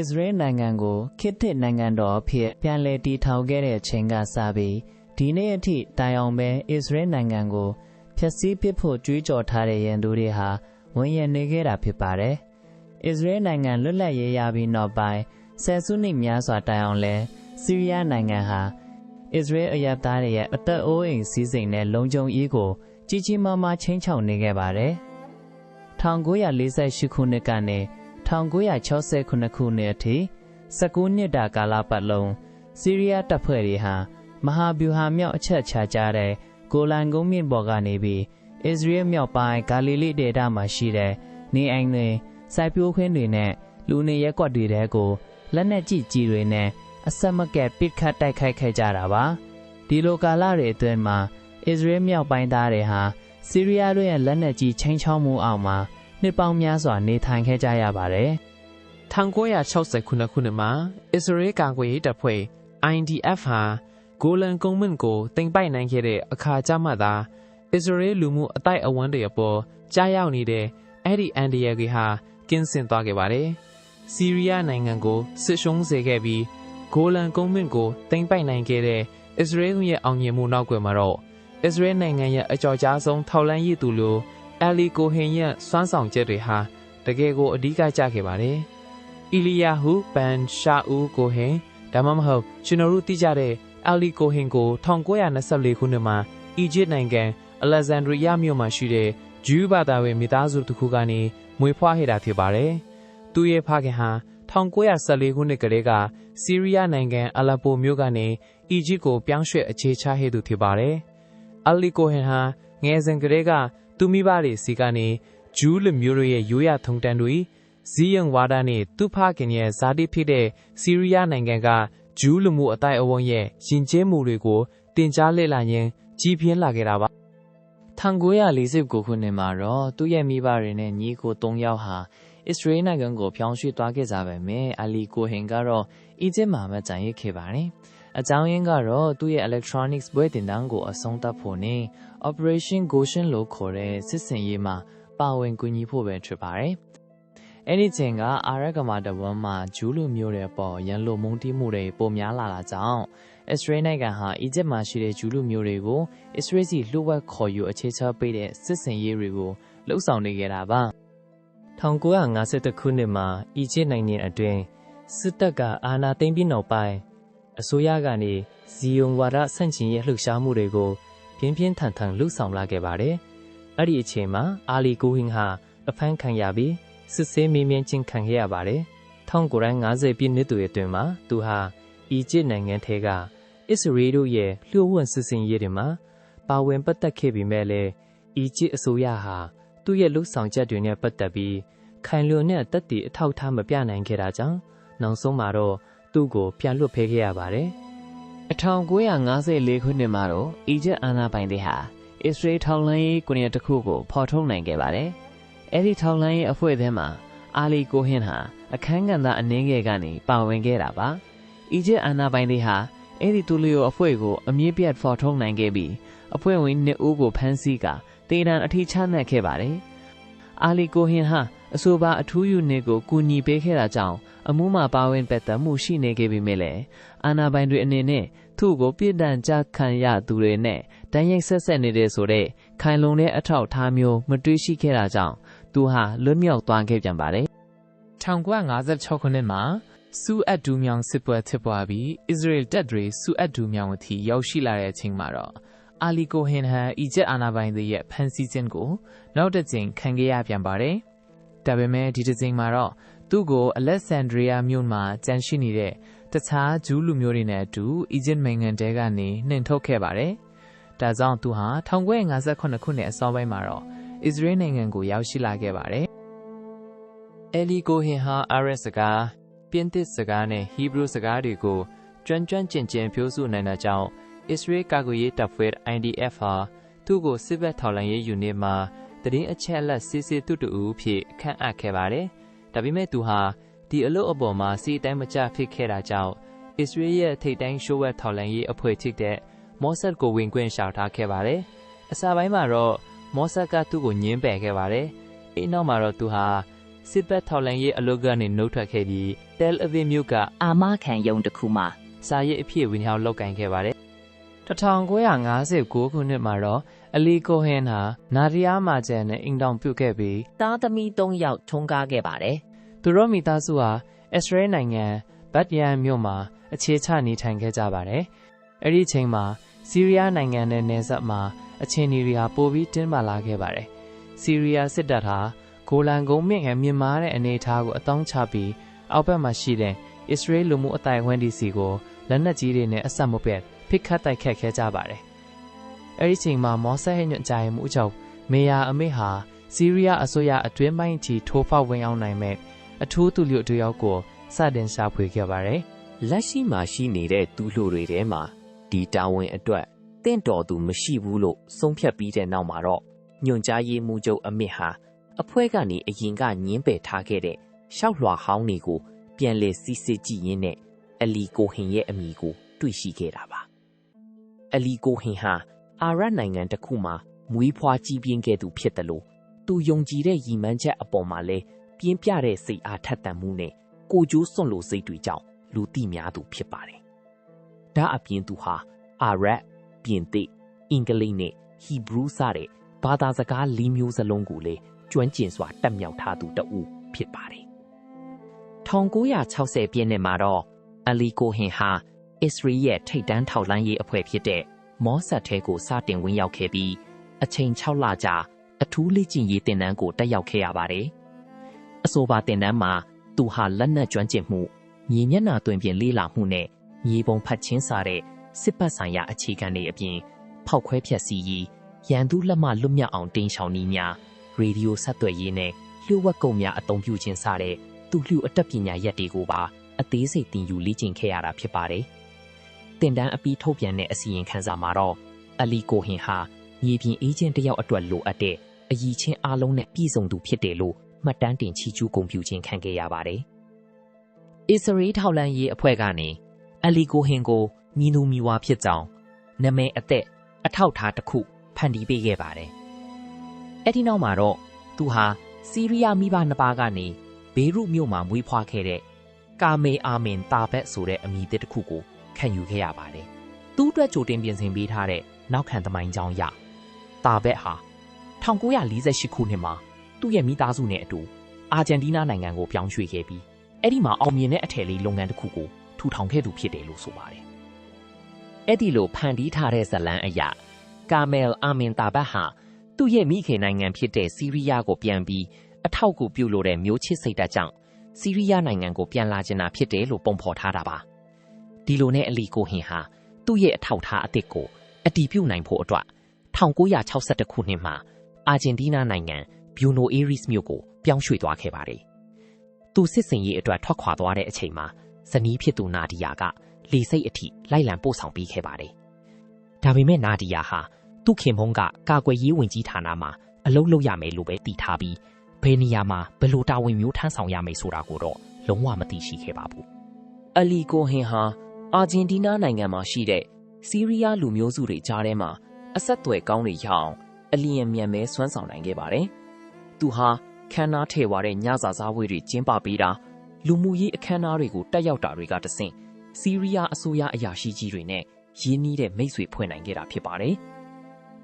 Israel နိုင်ငံကိုခေတ်သစ်နိုင်ငံတော်အဖြစ်ပြန်လည်တည်ထောင်ခဲ့တဲ့အချိန်ကစပြီးဒီနေ့အထိတိုင်အောင်ပဲ Israel နိုင်ငံကိုဖျက်ဆီးပစ်ဖို့ကြွေးကြော်ထားတဲ့ရန်သူတွေဟာဝန်ရံနေခဲ့တာဖြစ်ပါတယ်။ Israel နိုင်ငံလွတ်လပ်ရေးရပြီးနောက်ပိုင်းဆယ်စုနှစ်များစွာတိုင်အောင်လဲဆီးရီးယားနိုင်ငံဟာ Israel အရပ်သားတွေရဲ့အသက်အိုးအိမ်စည်းစိမ်နဲ့လုံခြုံရေးကိုကြီးကြီးမားမားချိန်ချောက်နေခဲ့ပါတယ်။1948ခုနှစ်ကနေ1969ခုနှစ်အထိ19နှစ်တာကာလပတ်လုံးဆီးရီးယားတပ်ဖွဲ့တွေဟာမဟာဗျူဟာမြောက်အချက်ချကြတဲ့ဂိုလန်ကုန်းမြင့်ပေါ်ကနေပြီး Israel မြောက်ပိုင်းဂါလိလိဒေသမှာရှိတဲ့နေအိမ်တွေစိုက်ပျိုးခင်းတွေနဲ့လူနေရပ်ကွက်တွေတဲကိုလက်နက်ကြီးတွေနဲ့အဆက်မကဲပစ်ခတ်တိုက်ခိုက်ခဲ့ကြတာပါဒီလိုကာလတွေအတွင်းမှာ Israel မြောက်ပိုင်းသားတွေဟာဆီးရီးယားတို့ရဲ့လက်နက်ကြီးချိန်ချောက်မှုအောက်မှာနှစ်ပေါင်းများစွာနေထိုင်ခဲ့ကြရပါတယ်1960ခုနှစ်မှာ Israel ကာကွယ်ရေးတပ်ဖွဲ့ IDF ဟာဂိုလန်ကုန်းမြင့်ကိုတင်ပိုက်နိုင်ခဲ့တဲ့အခါကျမှသာ Israel လူမှုအတိုက်အဝန်းတွေအပေါ်ကြားရောက်နေတဲ့အဲ့ဒီအန်ဒီယာတွေဟာကင်းစင်သွားခဲ့ပါတယ်။ဆီးရီးယားနိုင်ငံကိုစစ်ရှုံးစေခဲ့ပြီးဂိုလန်ကုန်းမြင့်ကိုတင်ပိုက်နိုင်ခဲ့တဲ့ Israel ရဲ့အောင်မြင်မှုနောက်ကွယ်မှာတော့ Israel နိုင်ငံရဲ့အကြော်ကြားဆုံးထောက်လှမ်းရေးသူလိုEli Cohen ရဲ့စွမ်းဆောင်ချက်တွေဟာတကယ်ကိုအဓိကကျခဲ့ပါတယ်။ Eliyahu Ben Shaul Cohen ဒါမှမဟုတ်ကျွန်တော်တို့သိကြတဲ့ Eli Cohen ကို1924ခုနှစ်မှာအီဂျစ်နိုင်ငံ Alexandria မြို့မှာရှိတဲ့ဂျူးဘာသာဝင်မိသားစုတစ်ခုကနေမွေးဖွားခဲ့တာဖြစ်ပါတယ်။သူရဲ့ဖခင်ဟာ1914ခုနှစ်ကတည်းကဆီးရီးယားနိုင်ငံအလက်ပိုမြို့ကနေအီဂျစ်ကိုပြောင်းရွှေ့အခြေချခဲ့သူဖြစ်ပါတယ်။ Eli Cohen ဟာငယ်စဉ်ကတည်းကသူမိဘတွေစီကနေဂျူးလူမျိုးတွေရဲ့ရိုးရာထုံတမ်းတွေဇီးယံဝါဒနဲ့သူ့ဖခင်ရဲ့ဇာတိဖြစ်တဲ့ဆီးရီးယားနိုင်ငံကဂျူးလူမှုအတိုင်းအဝန်းရဲ့ယဉ်ကျေးမှုတွေကိုတင်ကြားလေ့လာရင်းကြီးပြင်းလာခဲ့တာပါ1949ခုနှစ်မှာတော့သူ့ရဲ့မိဘတွေနဲ့ညီကို3ယောက်ဟာ Israel နိုင်ငံကိုပြောင်းရွှေ့သွားခဲ့ကြပေမဲ့ Ali Cohen ကတော့အီဂျစ်မှာပဲကျန်ရစ်ခဲ့ပါတယ်။အကြောင်းရင်းကတော့သူ့ရဲ့ electronics ဘွဲ့တင်တန်းကိုအဆုံးသတ်ဖို့နဲ့ Operation Goshen လို့ခေါ်တဲ့စစ်စင်ရေးမှာပါဝင်ကူညီဖို့ပဲဖြစ်ပါတယ်။အဲ့ဒီချိန်ကအာရကမာတဝန်းမှာဂျူးလူမျိုးတွေပေါ်ရန်လိုမုန်းတီးမှုတွေပိုများလာတာကြောင့် Israel နိုင်ငံဟာအီဂျစ်မှာရှိတဲ့ဂျူးလူမျိုးတွေကို Israel စီလှုပ်ဝက်ခေါ်ယူအခြေချပေးတဲ့စစ်စင်ရေးတွေကိုလှုပ်ဆောင်နေကြတာပါ1952ခုနှစ်မှာအီဂျစ်နိုင်ငံအတွင်းစစ်တပ်ကအာဏာသိမ်းပြီးနောက်ပိုင်းအစိုးရကနေဇီယွန်ဝါဒဆန့်ကျင်ရေးလှုပ်ရှားမှုတွေကိုပြင်းပြင်းထန်ထန်လှုပ်ဆောင်လာခဲ့ပါတယ်။အဲ့ဒီအချိန်မှာအာလီကိုဟင်ဟာအဖမ်းခံရပြီးစစ်ဆေးမေးမြန်းခြင်းခံခဲ့ရပါတယ်။1950ပြည့်နှစ်တွေအတွင်းမှာသူဟာအီဂျစ်နိုင်ငံထဲကအစ္စရေးတို့ရဲ့လျှို့ဝှက်စစ်စင်ရေးတွေမှာပါဝင်ပတ်သက်ခဲ့ပေမဲ့လည်းအီဂျစ်အစိုးရဟာသူ့ရဲ့လှုပ်ဆောင်ချက်တွေနဲ့ပတ်သက်ပြီးခိုင်လွန်တဲ့အသက်တည်အထောက်အထားမပြနိုင်ခဲ့တာကြောင့်နောက်ဆုံးမှာတော့သူ့ကိုပြန်လွှတ်ပေးခဲ့ရပါတယ်။1954ခုနှစ်မှာတော့အီဂျစ်အာဏာပိုင်တွေဟာအစ္စရေးထောက်လှမ်းရေးကွန်ရက်တစ်ခုကိုဖော်ထုတ်နိုင်ခဲ့ပါတယ်။အဲဒီထောက်လှမ်းရေးအဖွဲ့ထဲမှာအာလီကိုဟင်ဟာအခမ်းကဏ္ဍအနှင်းငယ်ကနေပါဝင်ခဲ့တာပါ။အီဂျစ်အာဏာပိုင်တွေဟာအဲဒီတူလီယိုအဖွဲ့ကိုအမြင့်ပြတ်ဖော်ထုတ်နိုင်ခဲ့ပြီးအဖွဲ့ဝင်2ဦးကိုဖမ်းဆီးကာတေတံအထိချမှတ်ခဲ့ပါတယ်။အာလီကိုဟင်ဟာအဆိုပါအထူးယူနစ်ကိုကူညီပေးခဲ့တာကြောင့်အမှုမှာပါဝင်ပတ်သက်မှုရှိနေခဲ့ပေမဲ့လည်းအာဏာပိုင်တွေအနေနဲ့သူ့ကိုပြည်တံကြခံရသူတွေနဲ့တန်းရိပ်ဆက်နေတဲ့ဆိုတဲ့ခိုင်လုံတဲ့အထောက်အထားမျိုးမတွေ့ရှိခဲ့တာကြောင့်သူဟာလွတ်မြောက်သွားခဲ့ပြန်ပါတယ်1956ခုနှစ်မှာဆူအတ်ဒူမြောင်စစ်ပွဲဖြစ်ပွားပြီးအစ္စရေးတပ်တွေဆူအတ်ဒူမြောင်အထိရောက်ရှိလာတဲ့အချိန်မှာတော့အာလီကိုဟင်ဟာအီဂျစ်အာဏာပိုင်တွေရဲ့ဖမ်းဆီးခြင်းကိုနောက်တစ်ကြိမ်ခံခဲ့ရပြန်ပါတယ်။ဒါပေမဲ့ဒီတစ်ကြိမ်မှာတော့သူ့ကိုအလက်ဆန်ဒရီးယားမြို့မှာကျန်ရှိနေတဲ့တခြားဂျူးလူမျိုးတွေနဲ့အတူအီဂျစ်နိုင်ငံတဲကနေနှင်ထုတ်ခဲ့ပါတယ်။ဒါကြောင့်သူဟာ1958ခုနှစ်အစောပိုင်းမှာတော့အစ္စရေးနိုင်ငံကိုရောက်ရှိလာခဲ့ပါတယ်။အလီကိုဟင်ဟာအာရက်စကားပြင်သစ်စကားနဲ့ဟီဘရူစကားတွေကိုကျွမ်းကျင်ကျင်ပြောဆိုနိုင်တာကြောင့်အစ္စရေးကာကွယ်ရေးတပ်ဖွဲ့ IDF ဟာသူ့ကိုစစ်ဘက်ထောက်လှမ်းရေးယူနစ်မှာတရင်အချက်အလက်စစ်စစ်တူတူဖြစ်ခန့်အပ်ခဲ့ပါတယ်။ဒါပေမဲ့သူဟာဒီအလို့အပေါ်မှာစီတိုင်းမကျဖြစ်ခဲ့တာကြောင့်အစ္စရေးရဲ့ထိပ်တိုင်းရှိုးဝက်ထောက်လှမ်းရေးအဖွဲ့ဖြစ်တဲ့မော့ဆတ်ကိုဝင်ခွင့်လျှောက်ထားခဲ့ပါတယ်။အစပိုင်းမှာတော့မော့ဆတ်ကသူ့ကိုညှင်းပယ်ခဲ့ပါတယ်။အဲဒီနောက်မှာတော့သူဟာ စစ်ဘက်ထောက်လှမ်းရေးအလုပ်ကနေနှုတ်ထွက်ခဲ့ပြီး Tel Aviv မြို့က အာမခံယုံတစ်ခုမှာ စာရေးအဖြစ်ဝင်ရောက်လုပ်ကိုင်ခဲ့ပါတယ်1959ခုနှစ်မှာတော့အလီကိုဟင်ဟာနာဒီယာမာဂျန်နဲ့အင်တောင်ပြုတ်ခဲ့ပြီး သားသမီး3ယောက်ထွန်းကားခဲ့ပါတယ် သူတို့မိသားစုဟာအစ္စရေးနိုင်ငံဘတ်ယန်မြို့မှာအခြေချနေထိုင်ခဲ့ကြပါတယ်အဲ့ဒီချိန်မှာဆီးရီးယားနိုင်ငံနဲ့နယ်စပ်မှာအခြေအနေတွေဟာပိုပြီးတင်းမာလာခဲ့ပါတယ်ဆီးရီးယားစစ်တပ်ဟာဂိုလန်ကုန်းမြင့်ငယ်မြင့်မားတဲ့အနေအထားကိုအတောင်းချပြီးအောက်ဘက်မှာရှိတဲ့အစ္စရေးလူမှုအတိုင်းအဝန်ဒီစီကိုလက်နက်ကြီးတွေနဲ့အဆက်မပြတ်ဖိခတ်တိုက်ခတ်ခဲ့ကြပါတယ်အဲ့ဒီချိန်မှာမော်ဆက်ဟဲ့ညွန့်ကြိုင်မှုချုပ်မေယာအမေဟာဆီးရီးယားအစိုးရအတွင်းပိုင်းချီထိုးဖောက်ဝင်အောင်နိုင်မဲ့အထူးသူလျို့တယောက်ကိုစတင်ရှာဖွေခဲ့ပါတယ်လက်ရှိမှာရှိနေတဲ့သူလှိုတွေထဲမှာဒီတာဝန်အတွက်တင့်တော်သူမရှိဘူးလို့ဆုံးဖြတ်ပြီးတဲ့နောက်မှာတော့ညွန့်ကြားရေးမှုချုပ်အမစ်ဟာအဖွဲ့ကနေအရင်ကညင်းပယ်ထားခဲ့တဲ့ရှောက်လွှာဟောင်းတွေကိုပြန်လည်စစ်စစ်ကြည့်ရင်းနဲ့အလီကိုဟင်ရဲ့အမည်ကိုတွေ့ရှိခဲ့တာပါအလီကိုဟင်ဟာအာရတ်နိုင်ငံတစ်ခုမှာမွေးဖွားကြီးပြင်းခဲ့သူဖြစ်တယ်လို့သူယုံကြည်တဲ့ရည်မှန်းချက်အပေါ်မှာလဲပြင်းပြတဲ့စိတ်အားထက်သန်မှုနဲ့ကိုကျိုးစွန့်လို့စိတ်တွေကြောင့်လူသိများသူဖြစ်ပါတယ်။ဒါအပြင်သူဟာအာရတ်၊ပြင်သစ်၊အင်္ဂလိပ်နဲ့ဟီဘရူးစတဲ့ဘာသာစကား၄မျိုးစလုံးကိုလည်းကျွမ်းကျင်စွာတတ်မြောက်ထားသူတဦးဖြစ်ပါတယ်။1960ပြည့်နှစ်မှာတော့အလီကိုဟင်ဟာအစ္စရေးရဲ့ထိပ်တန်းထောက်လှမ်းရေးအဖွဲ့ဖြစ်တဲ့မောဆတ်ထဲကိုစတင်ဝင်ရောက်ခဲ့ပြီးအချိန်6လကြာအထူးလေ့ကျင့်ရေးသင်တန်းကိုတက်ရောက်ခဲ့ရပါတယ်။အဆိုပါသင်တန်းမှာသူဟာလက်နက်ကျွမ်းကျင်မှုမြေမျက်နှာသွင်ပြင်လေ့လာမှုနဲ့မြေပုံဖတ်ချင်းစာတဲ့စစ်ပတ်ဆိုင်ရာအခြေခံတွေအပြင်ဖောက်ခွဲဖျက်ဆီးရေးရန်သူလက်မှလွတ်မြောက်အောင်တင်းရှောင်နည်းများရေဒီယိုဆက်သွယ်ရေးနဲ့လျှို့ဝှက်ကုန်များအသုံးပြုခြင်းစတဲ့သူလျှို့အတတ်ပညာရပ်တွေကိုပါအသေးစိတ်သင်ယူလေ့ကျင့်ခဲ့ရတာဖြစ်ပါတယ်။သင်တန်းအပြီးထုတ်ပြန်တဲ့အစီရင်ခံစာမှာတော့အလီကိုဟင်ဟာမြေပြင်အေဂျင့်တယောက်အတွက်လိုအပ်တဲ့အရည်ချင်းအားလုံးနဲ့ပြည့်စုံသူဖြစ်တယ်လို့မှတ်တမ်းတင်ချီးကျူးဂုဏ်ပြုခြင်းခံခဲ့ရပါတယ်။အစ္စရေးထောက်လှမ်းရေးအဖွဲ့ကနေအလီကိုဟင်ကိုမြင်းသူမီဝါဖြစ်ကြောင်းနာမည်အသက်အထောက်အထားတစ်ခုဖန်တီးပေးခဲ့ပါတယ်။အဲ့ဒီနောက်မှာတော့သူဟာဆီးရီးယားမိဘနှစ်ပါးကနေဘေရုမြို့မှာမွေးဖွားခဲ့တဲ့ကာမေအာမင်တာဘက်ဆိုတဲ့အမည်တစ်ခုကိုခံယူခဲ့ရပါတယ်။သူ့အတွက်ကြိုတင်ပြင်ဆင်ပေးထားတဲ့နောက်ခံသမိုင်းကြောင်းအရတာဘက်ဟာ1948ခုနှစ်မှာသူ့ရဲ့မိသားစုနဲ့အတူအာဂျင်တီးနားနိုင်ငံကိုပြောင်းရွှေ့ခဲ့ပြီးအဲ့ဒီမှာအောင်မြင်တဲ့အထည်လေးလုပ်ငန်းတစ်ခုကိုထူထောင်ခဲ့သူဖြစ်တယ်လို့ဆိုပါတယ်။အဲ့ဒီလိုဖန်တီးထားတဲ့ဇလံအရာကာမယ်အာမင်တာဘတ်ဟာသူ့ရဲ့မိခင်နိုင်ငံဖြစ်တဲ့ဆီးရီးယားကိုပြန်ပြီးအထောက်အကူပြုလို့တဲ့မျိုးချစ်စိတ်ဓာတ်ကြောင့်ဆီးရီးယားနိုင်ငံကိုပြန်လာကျင်တာဖြစ်တယ်လို့ပုံဖော်ထားတာပါ။ဒီလိုနဲ့အလီကိုဟင်ဟာသူ့ရဲ့အထောက်ထားအသစ်ကိုအတည်ပြုနိုင်ဖို့အတွက်1962ခုနှစ်မှာအာဂျင်တီးနားနိုင်ငံဘျူနိုအေးရီစ်မြို့ကိုပြောင်းရွှေ့သွားခဲ့ပါတယ်။သူစစ်စင်ရေးအတွက်ထွက်ခွာသွားတဲ့အချိန်မှာဇနီးဖြစ်သူနာဒီယာကလေစိတ်အထိလိုက်လံပို့ဆောင်ပေးခဲ့ပါတယ်။ဒါပေမဲ့နာဒီယာဟာသူ့ခင်မုန်းကကာကွယ်ရေးဝန်ကြီးဌာနမှာအလုပ်လုပ်ရမယ်လို့ပဲတည်ထားပြီးဘယ်နေရာမှာဘယ်လိုတာဝန်မျိုးထမ်းဆောင်ရမယ်ဆိုတာကိုတော့လုံးဝမသိရှိခဲ့ပါဘူး။အလီကိုဟင်ဟာအာဂျင်တီးနားနိုင်ငံမှာရှိတဲ့ဆီးရီးယားလူမျိုးစုတွေကြားထဲမှာအဆက်အသွယ်ကောင်းတွေရအောင်အလျင်မြန်မဲစွမ်းဆောင်နိုင်ခဲ့ပါတယ်။သူဟာခန်းနာထဲဝါတဲ့ညစာစားပွဲတွေကျင်းပပေးတာလူမှုရေးအခမ်းအနားတွေကိုတက်ရောက်တာတွေကတဆင့်ဆီးရီးယားအစိုးရအရာရှိကြီးတွေနဲ့ရင်းနှီးတဲ့မိတ်ဆွေဖွဲ့နိုင်ခဲ့တာဖြစ်ပါတယ်။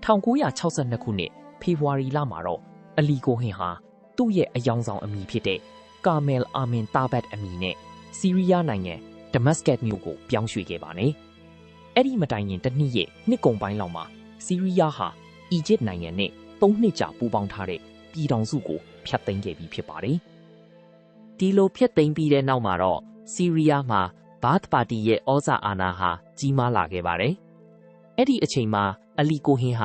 1962ခုနှစ်ဖေဖော်ဝါရီလမှာတော့အလီကိုဟင်ဟာသူ့ရဲ့အယောင်ဆောင်အမည်ဖြစ်တဲ့ကာမယ်အာမင်တာဘတ်အမည်နဲ့ဆီးရီးယားနိုင်ငံဒမတ်စကတ်မြို့ကိုပြောင်းရွှေ့ခဲ့ပါတယ်။အဲ့ဒီမတိုင်ခင်တစ်နှစ်ရဲ့နှစ်ကုန်ပိုင်းလောက်မှာဆီးရီးယားဟာအီဂျစ်နိုင်ငံနဲ့3နှစ်ကြာပူးပေါင်းထားတဲ့ပြည်ထောင်စုကိုဖျက်သိမ်းခဲ့ပြီးဖြစ်ပါတယ်။ဒီလိုဖျက်သိမ်းပြီးတဲ့နောက်မှာတော့ဆီးရီးယားမှာဘာသ်ပါတီရဲ့ဩဇာအာဏာဟာကြီးမားလာခဲ့ပါတယ်။အဲ့ဒီအချိန်မှာအလီကိုဟင်ဟ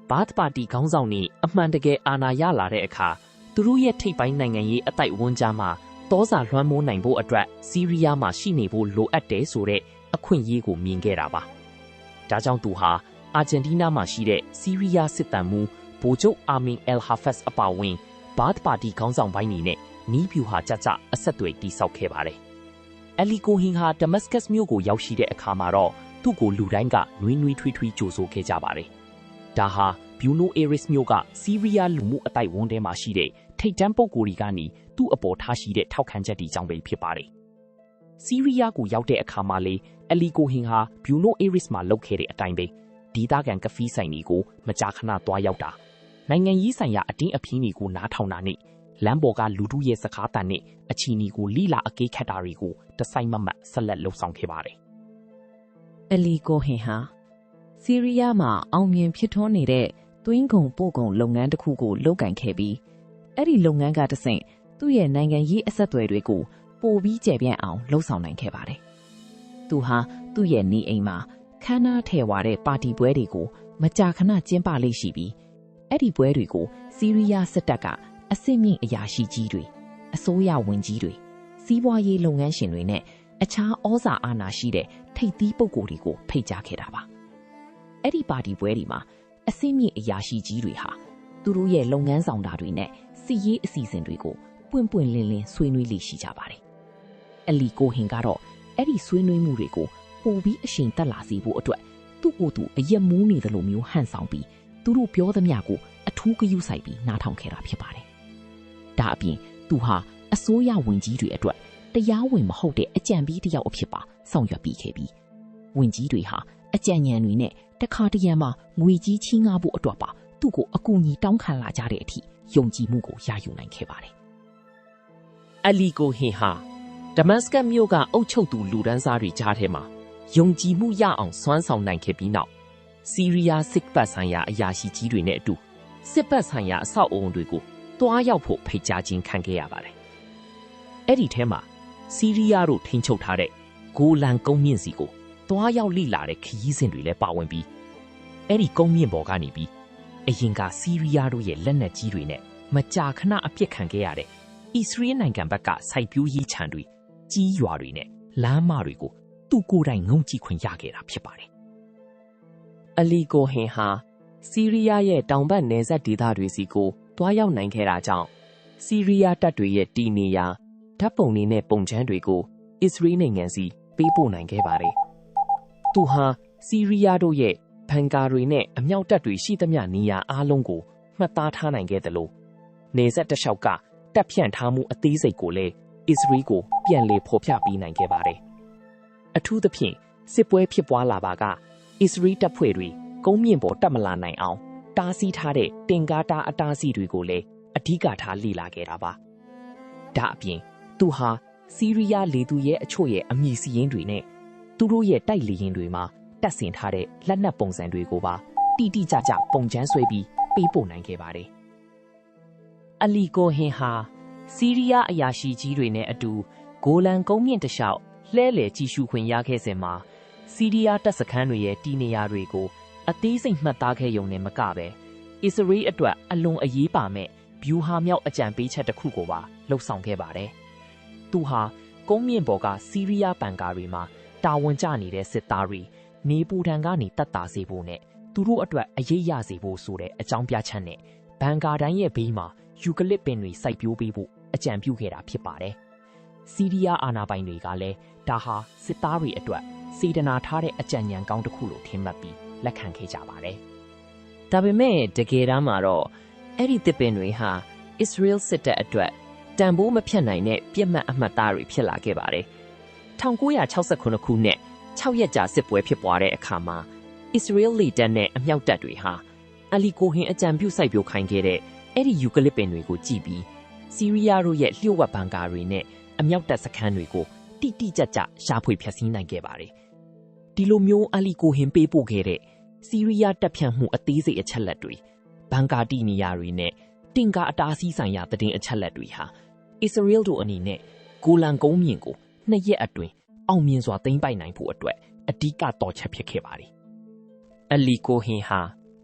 ာဘာသ်ပါတီခေါင်းဆောင်နေအမှန်တကယ်အာဏာရလာတဲ့အခါသူတို့ရဲ့ထိပ်ပိုင်းနိုင်ငံရေးအတိုက်အဝန်းကြားမှာတောစာလွှမ်းမိုးနိုင်ဖို့အတွက်ဆီးရီးယားမှာရှိနေဖို့လိုအပ်တယ်ဆိုတဲ့အခွင့်အရေးကိုမြင်ခဲ့တာပါ။ဒါကြောင့်သူဟာအာဂျင်တီးနားမှာရှိတဲ့ဆီးရီးယားစစ်တပ်မှူးဗိုလ်ချုပ်အာမင်အယ်ဟာဖက်အပါအဝင်ဘာသ်ပါတီခေါင်းဆောင်ပိုင်းတွေနဲ့နီးပြူဟာကြကြအဆက်တွေတိစောက်ခဲ့ပါတယ်။အလီကိုဟင်ဟာဒမတ်စကတ်မြို့ကိုရောက်ရှိတဲ့အခါမှာတော့သူ့ကိုလူတိုင်းကနွေးနွေးထွေးထွေးကြိုဆိုခဲ့ကြပါတယ်။ဒါဟာဘျူနိုအေရစ်မြို့ကဆီးရီးယားလူမှုအတိုက်ဝန်းထဲမှာရှိတဲ့ထိပ်တန်းပုဂ္ဂိုလ်တွေကနေ သူ့အပေါ်ထားရှိတဲ့ထောက်ခံချက်တွေကြောင့်ပဲဖြစ်ပါတယ်။ဆီးရီးယားကိုရောက်တဲ့အခါမှာလေအလီကိုဟင်ဟာဘျူနိုအေရစ်မှာလုပ်ခဲ့တဲ့အတိုင်းပဲဒေသခံကဖီးဆိုင်တွေကိုမကြာခဏသွားရောက်တာနိုင်ငံရေးဆိုင်ရာအတင်းအဖျင်းတွေကိုနားထောင်တာနဲ့လမ်းပေါ်ကလူထုရဲ့စကားတန်နဲ့အချီနီကိုလိလာအကေးခတ်တာတွေကိုတစိုက်မမတ်ဆက်လက်လှုပ်ဆောင်ခဲ့ပါတယ်။အလီကိုဟင်ဟာဆီးရီးယားမှာအောင်မြင်ဖြစ်ထွန်းနေတဲ့သွင်းကုန်ပို့ကုန်လုပ်ငန်းတစ်ခုကိုလုပ်ကိုင်ခဲ့ပြီးအဲ့ဒီလုပ်ငန်းကတဆင့်သူ့ရဲ့နိုင်ငံရေးအဆက်အသွယ်တွေကိုပိုပြီးကျယ်ပြန့်အောင်လှုပ်ဆောင်နိုင်ခဲ့ပါတယ်။သူဟာသူ့ရဲ့နေအိမ်မှာခမ်းနားထည့်ဝါတဲ့ပါတီပွဲတွေကိုမကြာခဏကျင်းပလေ့ရှိပြီးအဲ့ဒီပွဲတွေကိုဆီးရီးယားစစ်တပ်ကအဆင့်မြင့်အရာရှိကြီးတွေအစိုးရဝန်ကြီးတွေစီးပွားရေးလုပ်ငန်းရှင်တွေနဲ့အခြားဩဇာအာဏာရှိတဲ့ထိပ်သီးပုဂ္ဂိုလ်တွေကိုဖိတ်ကြားခဲ့တာပါ။အဲ့ဒီပါတီပွဲတွေမှာအဆင့်မြင့်အရာရှိကြီးတွေဟာသူတို့ရဲ့လုပ်ငန်းဆောင်တာတွေနဲ့စီရေးအစီအစဉ်တွေကိုပွင့်ပွင့်လင်းလင်းဆွေးနွေးလိရှိကြပါတယ်။အလီကိုဟင်ကတော့အဲ့ဒီဆွေးနွေးမှုတွေကိုပိုပြီးအရှင်တက်လာစေဖို့အတွက်သူ့ကိုယ်သူအရက်မူးနေသလိုမျိုးဟန်ဆောင်ပြီးသူတို့ပြောသမျှကိုအထူးဂရုစိုက်ပြီးနားထောင်ခဲ့တာဖြစ်ပါတယ်။ဒါအပြင်သူဟာအစိုးရဝန်ကြီးတွေအတွက်တရားဝင်မဟုတ်တဲ့အကြံပေးတစ်ယောက်အဖြစ်ပါဆောင်ရွက်ပြီးခဲ့ပြီးဝန်ကြီးတွေဟာအကြံဉာဏ်တွေနဲ့တခါတရံမှာငွေကြီးချီးငှားဖို့အတွက်ပါသူ့ကိုအကူအညီတောင်းခံလာကြတဲ့အထိယုံကြည်မှုကိုရယူနိုင်ခဲ့ပါတယ်။အလီကိုဟင်ဟာဒမတ်စကတ်မြို့ကအုပ်ချုပ်သူလူဒန်းစားတွေကြားထဲမှာယုံကြည်မှုရအောင်စွမ်းဆောင်နိုင်ခဲ့ပြီးနောက်ဆီးရီးယားစစ်ဘက်ဆိုင်ရာအရာရှိကြီးတွေနဲ့အတူစစ်ဘက်ဆိုင်ရာအဆောက်အအုံတွေကိုတွားရောက်ဖို့ဖိတ်ကြားခြင်းခံခဲ့ရပါတယ်။အဲ့ဒီထဲမှာဆီးရီးယားတို့ထိန်းချုပ်ထားတဲ့ဂိုလန်ကုန်းမြင့်စီကိုတွားရောက်လိလာတဲ့ခရီးစဉ်တွေလည်းပါဝင်ပြီးအဲ့ဒီကုန်းမြင့်ပေါ်ကနေပြီးအရင်ကဆီးရီးယားတို့ရဲ့လက်နက်ကြီးတွေနဲ့မကြာခဏအပြစ်ခံခဲ့ရတဲ့အစ္စရေးနိုင်ငံဘက်ကစိုက်ပျိုးရေးခြံတွေကြီးရွာတွေနဲ့လမ်းမတွေကိုသူ့ကိုယ်တိုင်ငုံကြည့်ခွင့်ရခဲ့တာဖြစ်ပါတယ်။အလီကိုဟင်ဟာဆီးရီးယားရဲ့တောင်ဘက်နယ်စပ်ဒေသတွေစီကိုတွားရောက်နိုင်ခဲ့တာကြောင့်ဆီးရီးယားတပ်တွေရဲ့တည်နေရာဓာတ်ပုံတွေနဲ့ပုံချမ်းတွေကိုအစ္စရေးနိုင်ငံစီပေးပို့နိုင်ခဲ့ပါတယ်။သူဟာဆီးရီးယားတို့ရဲ့ဘန်ကာတွေနဲ့အမြောက်တပ်တွေရှိသမျှနေရာအားလုံးကိုမှတ်သားထားနိုင်ခဲ့တယ်လို့နယ်စပ်တစ်လျှောက်ကတပ်ဖြန့်ထားမှုအသေးစိတ်ကိုလည်းအစ္စရေးကိုပြန်လည်ဖော်ပြပေးနိုင်ခဲ့ပါတယ်။အထူးသဖြင့်စစ်ပွဲဖြစ်ပွားလာပါကအစ္စရေးတပ်ဖွဲ့တွေကုန်းမြင့်ပေါ်တက်မလာနိုင်အောင်တားဆီးထားတဲ့တင်ကားတားအတားအဆီးတွေကိုလည်းအဓိကထားလေ့လာခဲ့တာပါ။ဒါအပြင်သူဟာဆီးရီးယားလေသူရဲအချို့ရဲ့အမည်စီရင်တွေနဲ့သူတို့ရဲ့တိုက်လေယာဉ်တွေမှာတပ်ဆင်ထားတဲ့လက်နက်ပုံစံတွေကိုပါတိတိကျကျပုံချမ်းဆွဲပြီးပေးပို့နိုင်ခဲ့ပါတယ်။အလီကိုဟင်ဟာဆီးရီးယားအရာရှိကြီးတွေနဲ့အတူဂိုလန်ကုန်းမြင့်တစ်လျှောက်လှဲလေကြည့်ရှုခွင့်ရခဲ့စဉ်မှာဆီးရီးယားတပ်စခန်းတွေရဲ့တည်နေရာတွေကိုအသေးစိတ်မှတ်သားခဲ့ရုံနဲ့မကပဲအစ္စရေးအတွက်အလွန်အရေးပါမဲ့ဗျူဟာမြောက်အကြံပေးချက်တစ်ခုကိုပါလှုပ်ဆောင်ခဲ့ပါတယ်။သူဟာကုန်းမြင့်ပေါ်ကဆီးရီးယားဘန်ကာတွေမှာတာဝန်ကျနေတဲ့စစ်သားတွေနေပူထံကနေတတ်တာစေဖို့နဲ့သူတို့အတွက်အရေးရစေဖို့ဆိုတဲ့အကြောင်းပြချက်နဲ့ဘန်ကာတိုင်းရဲ့ဘေးမှာယူကလစ်ပင်တွေစိုက်ပျိုးပေးဖို့အကြံပြုခဲ့တာဖြစ်ပါတယ်။ဆီးရီးယားအာဏာပိုင်တွေကလည်းဒါဟာစစ်သားတွေအတွက်စေတနာထားတဲ့အကြံဉာဏ်ကောင်းတစ်ခုလို့ထင်မှတ်ပြီးလက်ခံခဲ့ကြပါတယ်။ဒါပေမဲ့တကယ်တမ်းမှာတော့အဲ့ဒီတစ်ပင်တွေဟာအစ္စရေးစစ်တပ်အတွက်တန်ဖိုးမဖြတ်နိုင်တဲ့ပြစ်မှတ်အမှတ်သားတွေဖြစ်လာခဲ့ပါတယ်။1969ခုနှစ်6ရက်ကြာစစ်ပွဲဖြစ်ပွားတဲ့အခါမှာအစ္စရေးလေတပ်နဲ့အမြောက်တပ်တွေဟာအလီကိုဟင်အကြံပြုစိုက်ပျိုးခိုင်းခဲ့တဲ့အဲ့ဒီယူကလစ်ပင်တွေကိုကြည့်ပြီးဆီးရီးယားတို့ရဲ့လျှို့ဝှက်ဘန်ကာတွေနဲ့အမြောက်တပ်စခန်းတွေကိုတိတိကျကျရှာဖွေဖျက်ဆီးနိုင်ခဲ့ပါတယ်။ဒီလိုမျိုးအလီကိုဟင်ပေးပို့ခဲ့တဲ့ဆီးရီးယားတပ်ဖြန့်မှုအသေးစိတ်အချက်လက်တွေဘန်ကာတီနေရာတွေနဲ့တင်ကာအတားအဆီးဆိုင်ရာသတင်းအချက်လက်တွေဟာအစ္စရေးတို့အနေနဲ့ဂိုလန်ကုန်းမြင့်ကို2ရက်အတွင်းအောင်မြင်စွာသိမ်းပိုက်နိုင်ဖို့အတွက်အဓိကတော်ချက်ဖြစ်ခဲ့ပါတယ်။အလီကိုဟင်ဟာ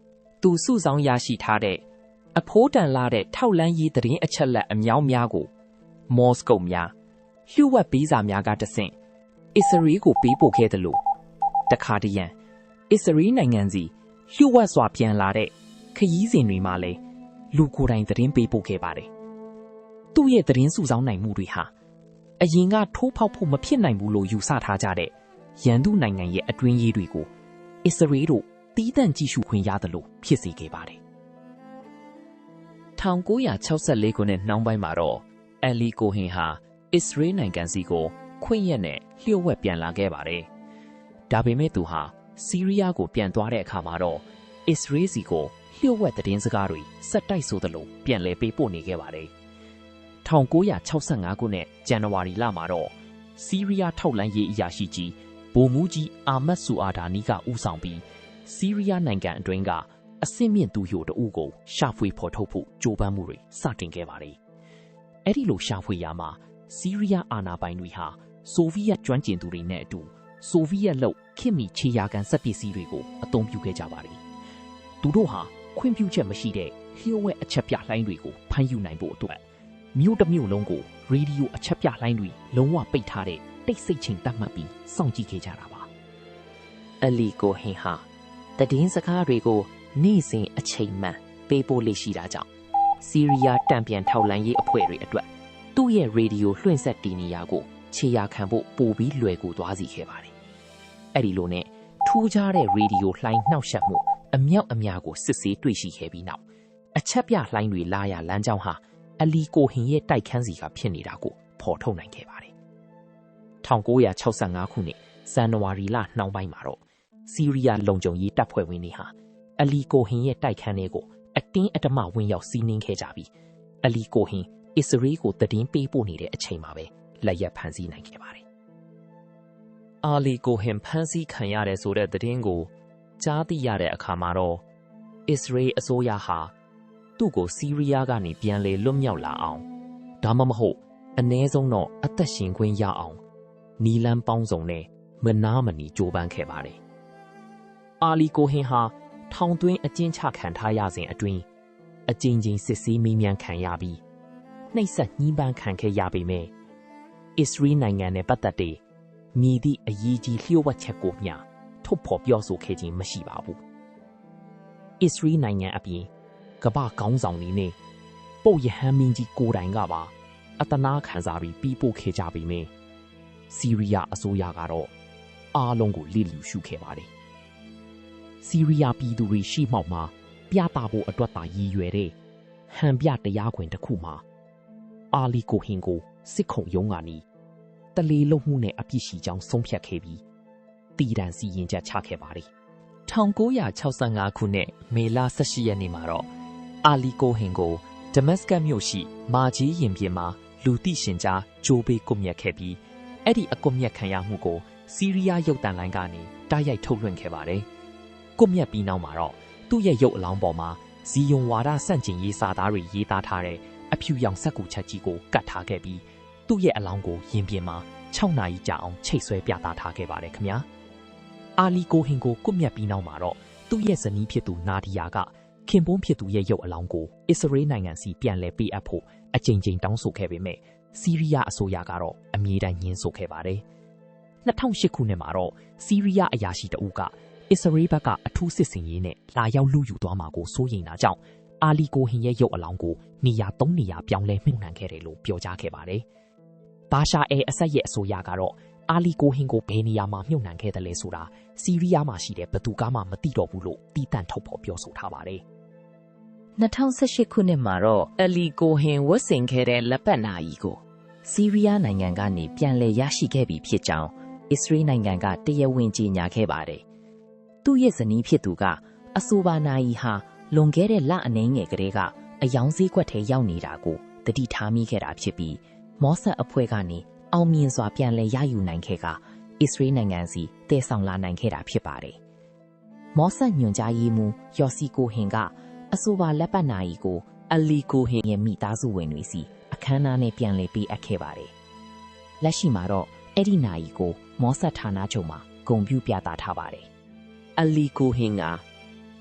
သူစုဆောင်းရရှိထားတဲ့အဖိုးတန်လာတဲ့ထောက်လန်းရေးသတင်းအချက်လက်အများများကိုမော်စကိုများလျှို့ဝှက်ပေးစာများကတဆင့်အစ္စရေးကိုပေးပို့ခဲ့တယ်လို့တခါတရံအစ္စရေးနိုင်ငံစီလျှို့ဝှက်စွာပြန်လာတဲ့ခရီးစဉ်တွေမှာလည်းလူကိုယ်တိုင်သတင်းပေးပို့ခဲ့ပါတယ်။သူ့ရဲ့သတင်းစုဆောင်းနိုင်မှုတွေဟာအရင်ကထိုးဖောက်ဖို့မဖြစ်နိုင်ဘူးလို့ယူဆထားကြတဲ့ရန်သူနိုင်ငံရဲ့အတွင်းရေးတွေကိုအစ္စရေးတို့တီးတန့်ကြည့်ရှုခွင့်ရတယ်လို့ဖြစ်စေခဲ့ပါတယ်။1964ခုနှစ်နှောင်းပိုင်းမှာတော့ အယ်လီကိုဟင်ဟာအစ္စရေးနိုင်ငံစီကိုခွင့်ရက်နဲ့လျှို့ဝှက်ပြန်လာခဲ့ပါတယ်။ဒါပေမဲ့သူဟာဆီးရီးယားကိုပြန်သွားတဲ့အခါမှာတော့အစ္စရေးစီကိုလျှို့ဝှက်သတင်းစကားတွေစက်တိုက်ဆိုသလိုပြန်လည်ပေးပို့နေခဲ့ပါတယ်။1965ခုနှစ်ဇန်နဝါရီလမှာတော့ဆီးရီးယားထောက်လှမ်းရေးအရာရှိကြီးဗိုလ်မှူးကြီးအာမတ်ဆူအာဒါနီကဦးဆောင်ပြီးဆီးရီးယားနိုင်ငံအတွင်းကအဆင့်မြင့်သူယိုတအုပ်ကိုရှာဖွေဖော်ထုတ်ဖို့ကြိုးပမ်းမှုတွေစတင်ခဲ့ပါတယ်။အဲ့ဒီလိုရှာဖွေရာမှာဆီးရီးယားအာဏာပိုင်တွေဟာဆိုဗီယက်ကျွမ်းကျင်သူတွေနဲ့အတူဆိုဗီယက်လုပ်ခေတ်မီခြေရာခံစက်ပစ္စည်းတွေကိုအသုံးပြုခဲ့ကြပါတယ်။သူတို့ဟာခွင့်ပြုချက်မရှိတဲ့လျှို့ဝှက်အချက်ပြလှိုင်းတွေကိုဖမ်းယူနိုင်ဖို့အတွက်မြို့တစ်မြို့လုံးကိုရေဒီယိုအချက်ပြလှိုင်းတွေလုံးဝပိတ်ထားတဲ့တိတ်ဆိတ်ချိန်တတ်မှတ်ပြီးစောင့်ကြည့်ခဲ့ကြတာပါ။အလီကိုဟင်ဟာသတင်းစကားတွေကိုနေ့စဉ်အချိန်မှန်ပေးပို့လေ့ရှိတာကြောင့်ဆီးရီးယားတံပြန်ထောက်လှမ်းရေးအဖွဲ့တွေအတွက်သူ့ရဲ့ရေဒီယိုလွှင့်ဆက်တီနေရာကိုခြေရာခံဖို့ပိုပြီးလွယ်ကူသွားစေခဲ့ပါတယ်။အဲ့ဒီလိုနဲ့ထူးခြားတဲ့ရေဒီယိုလှိုင်းနှောက်ယှက်မှုအမြောက်အများကိုစစ်ဆေးတွေ့ရှိခဲ့ပြီးနောက်အချက်ပြလှိုင်းတွေလာရလမ်းကြောင်းဟာအလီကိုဟင်ရဲ့တိုက်ခန်းစီကဖြစ်နေတာကိုဖော်ထုတ်နိုင်ခဲ့ပါတယ်။1965ခုနှစ်ဇန်နဝါရီလနှောင်းပိုင်းမှာတော့ဆီးရီးယားလုံခြုံရေးတပ်ဖွဲ့ဝင်တွေဟာအလီကိုဟင်ရဲ့တိုက်ခန်းတွေကိုအတင်းအဓမ္မဝင်ရောက်စီးနင်းခဲ့ကြပြီးအလီကိုဟင်အစ္စရေးကိုသတင်းပေးပို့နေတဲ့အချိန်မှာပဲလက်ရက်ဖမ်းဆီးနိုင်ခဲ့ပါတယ်။အာလီကိုဟင်ဖမ်းဆီးခံရတယ်ဆိုတဲ့သတင်းကိုကြားသိရတဲ့အခါမှာတော့အစ္စရေးအစိုးရဟာသူ့ကိုဆီးရီးယားကနေပြန်လည်လွတ်မြောက်လာအောင်ဒါမှမဟုတ်အ ਨੇ ဆုံးတော့အသက်ရှင်ခွင့်ရအောင်နီလန်းပေါင်းစုံနဲ့မနာမနီကြိုးပမ်းခဲ့ပါတယ်။အာလီကိုဟင်ဟာထောင်သွင်းအကျဉ်းချခံထားရစဉ်အတွင်းအကြိမ်ကြိမ်စစ်ဆေးမေးမြန်းခံရပြီးနှိပ်စက်ညှဉ်းပန်းခံခဲ့ရပေမဲ့အစ္စရေးနိုင်ငံနဲ့ပတ်သက်တဲ့မြည်သည့်အရေးကြီးလျှို့ဝှက်ချက်ကိုမျှထုတ်ဖော်ပြောဆိုခဲ့ခြင်းမရှိပါဘူး။အစ္စရေးနိုင်ငံအပြင်ကမ္ဘာခေါင်းဆောင်တွေနဲ့ပုပ်ရဟန်းမင်းကြီးကိုယ်တိုင်ကပါအတနာခံစားပြီးပြီးပို့ခဲ့ကြပေမဲ့ဆီးရီးယားအစိုးရကတော့အားလုံးကိုလစ်လျူရှုခဲ့ပါတယ်။ဆီးရီးယားပြည်သူတွေရှိမှောက်မှာပြသဖို့အတွက်သာရည်ရွယ်တဲ့ဟန်ပြတရားခွင်တစ်ခုမှာအာလီကိုဟင်ကိုစစ်ခုံရုံးကနေတလေလုံးမှုနဲ့အပြစ်ရှိကြောင်းဆုံးဖြတ်ခဲ့ပြီးတည်တံစီရင်ချက်ချခဲ့ပါတယ်။1965ခုနှစ်မေလ18ရက်နေ့မှာတော့အာလီကိုဟင်ကိုဒမတ်စကတ်မြို့ရှိမာကြီးရင်ပြင်မှာလူသိရှင်ကြားဂျိုးပေးကွပ်မျက်ခဲ့ပြီးအဲ့ဒီအကွပ်မျက်ခံရမှုကိုဆီးရီးယားရုပ်သံလိုင်းကနေတိုက်ရိုက်ထုတ်လွှင့်ခဲ့ပါတယ်။ကွပ်မျက်ပြီးနောက်မှာတော့သူ့ရဲ့ရုပ်အလောင်းပေါ်မှာဇီယွန်ဝါဒဆန့်ကျင်ရေးစာသားတွေရေးသားထားတဲ့အဖြူရောင်စက္ကူချက်ကြီးကိုကတ်ထားခဲ့ပြီးသူ့ရဲ့အလောင်းကိုရင်ပြင်မှာ6နာရီကြာအောင်ချိတ်ဆွဲပြသထားခဲ့ပါတယ်ခင်ဗျာ။အာလီကိုဟင်ကိုကွပ်မျက်ပြီးနောက်မှာတော့သူ့ရဲ့ဇနီးဖြစ်သူနာဒီယာကခင်ပွန်းဖြစ်သူရဲ့ရုပ်အလောင်းကိုအစ္စရေးနိုင်ငံစီပြန်လည်ပေးအပ်ဖို့အကြိမ်ကြိမ်တောင်းဆိုခဲ့ပေမဲ့ဆီးရီးယားအစိုးရကတော့အမြဲတမ်းညှင်းဆိုခဲ့ပါတယ်။2008ခုနှစ်မှာတော့ဆီးရီးယားအရာရှိတအုပ်ကအစ္စရေးဘက်ကအထူးစစ်စင်ရေးနဲ့လာရောက်လူယူသွားမှာကိုစိုးရိမ်တာကြောင့်အာလီကိုဟင်ရဲ့ရုပ်အလောင်းကိုနေရာ3နေရာပြောင်းလဲမြှုပ်နှံခဲ့တယ်လို့ပြောကြားခဲ့ပါတယ်။ဘာရှာအယ်အဆတ်ရဲ့အစိုးရကတော့အာလီကိုဟင်ကိုဘယ်နေရာမှာမြှုပ်နှံခဲ့တယ်လဲဆိုတာဆီးရီးယားမှာရှိတဲ့ဘသူကမှမသိတော့ဘူးလို့တီးတန့်ထုတ်ဖော်ပြောဆိုထားပါတယ်။2018ခုနှစ်မှာတော့အလီကိုဟင်ဝတ်ဆင်ခဲ့တဲ့လက်ပတ်နာကြီးကိုဆီးရီးယားနိုင်ငံကနေပြန်လည်ရရှိခဲ့ပြီဖြစ်ကြောင်းအစ္စရေးနိုင်ငံကတရားဝင်ကြေညာခဲ့ပါတယ်။သူ့ရဲ့ဇနီးဖြစ်သူကအဆိုပါနာကြီးဟာလွန်ခဲ့တဲ့လအနည်းငယ်ကတည်းကအယောင်ဈေးကွက်ထဲရောက်နေတာကိုတတိထားမိခဲ့တာဖြစ်ပြီးမော့ဆတ်အဖွဲ့ကနေအောင်မြင်စွာပြန်လည်ရယူနိုင်ခဲ့ကအစ္စရေးနိုင်ငံစီတည်ဆောင်လာနိုင်ခဲ့တာဖြစ်ပါတယ်။မော့ဆတ်ညွှန်ကြားရေးမှူးယော်စီကိုဟင်ကအဆိုပါလက်ပတ်နာကြီးကိုအလီကိုဟင်ရဲ့မိသားစုဝင်တွေစီအခမ်းအနားနဲ့ပြန်လည်ပေးအပ်ခဲ့ပါတယ်။လက်ရှိမှာတော့အဲ့ဒီနာကြီးကိုမော့ဆတ်ဌာနချုပ်မှာဂုဏ်ပြုပြသထားပါတယ်။အလီကိုဟင်က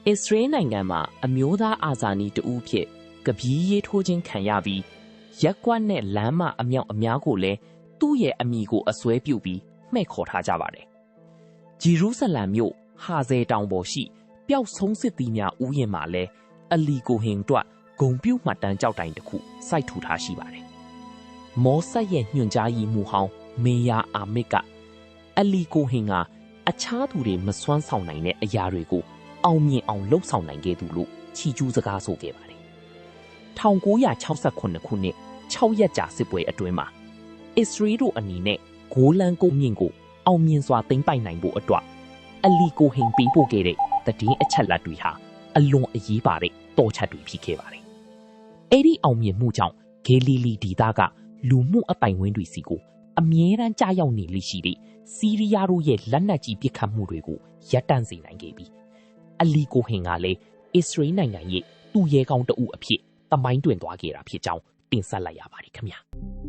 အစ္စရေးနိုင်ငံမှာအမျိုးသားအာဇာနည်တဦးဖြစ်ကပီးရေးထိုးခြင်းခံရပြီးရက်ကွက်နဲ့လမ်းမအမြောက်အများကိုလည်းသူ့ရဲ့အမိကိုအစွဲပြုပြီးမှဲ့ခေါ်ထားကြပါတယ်။ဂျေရုဆလမ်မြို့ဟာဇယ်တောင်ပေါ်ရှိပျောက်ဆုံးစစ်သည်များဥယျာဉ်မှာလည်းအလီကိုဟင်အတွက်ဂုဏ်ပြုမှတ်တမ်းကြောက်တိုင်တစ်ခုစိုက်ထူထားရှိပါတယ်။မော့ဆတ်ရဲ့ညွှန်ကြားရေးမှူးဟောင်းမေယာအာမစ်ကအလီကိုဟင်ကအခြားသူတွေမစွမ်းဆောင်နိုင်တဲ့အရာတွေကိုအောင်မြင်အောင်လှုပ်ဆောင်နိုင်ခဲ့သူလို့ချီးကျူးစကားဆိုခဲ့ပါတယ်။1968ခုနှစ်ဇ 6ရက်ကြာစစ်ပွဲအတွင်းမှာအစ္စရေးတို့အနေနဲ့ဂိုလန်ကုန်းမြင့်ကိုအောင်မြင်စွာသိမ်းပိုက်နိုင်ဖို့အတွက်အလီကိုဟင်ပေးပို့ခဲ့တဲ့သတင်းအချက်အလက်တွေဟာအလွန်အရေးပါတဲ့တော်ချက်တွေဖြစ်ခဲ့ပါတယ်။အဲ့ဒီအောင်မြင်မှုကြောင့်ဂေလီလီဒေသကလူမှုအပိုင်ဝန်းတွေစီကိုအမြဲတမ်းကြားရောက်နေလိမ့်ရှိတဲ့စီးရီးယားတို့ရဲ့လက်နက်ကြီးပစ်ခတ်မှုတွေကိုရပ်တန့်စေနိုင်ခဲ့ပြီးအလီကိုဟင်ကလည်းအစ္စရေးနိုင်ငံရဲ့သူ့ရဲကောင်းတအုပ်အဖြစ်သမိုင်းတွင်သွားခဲ့တာဖြစ်ကြောင်းတင်ဆက်လိုက်ရပါတယ်ခင်ဗျာ။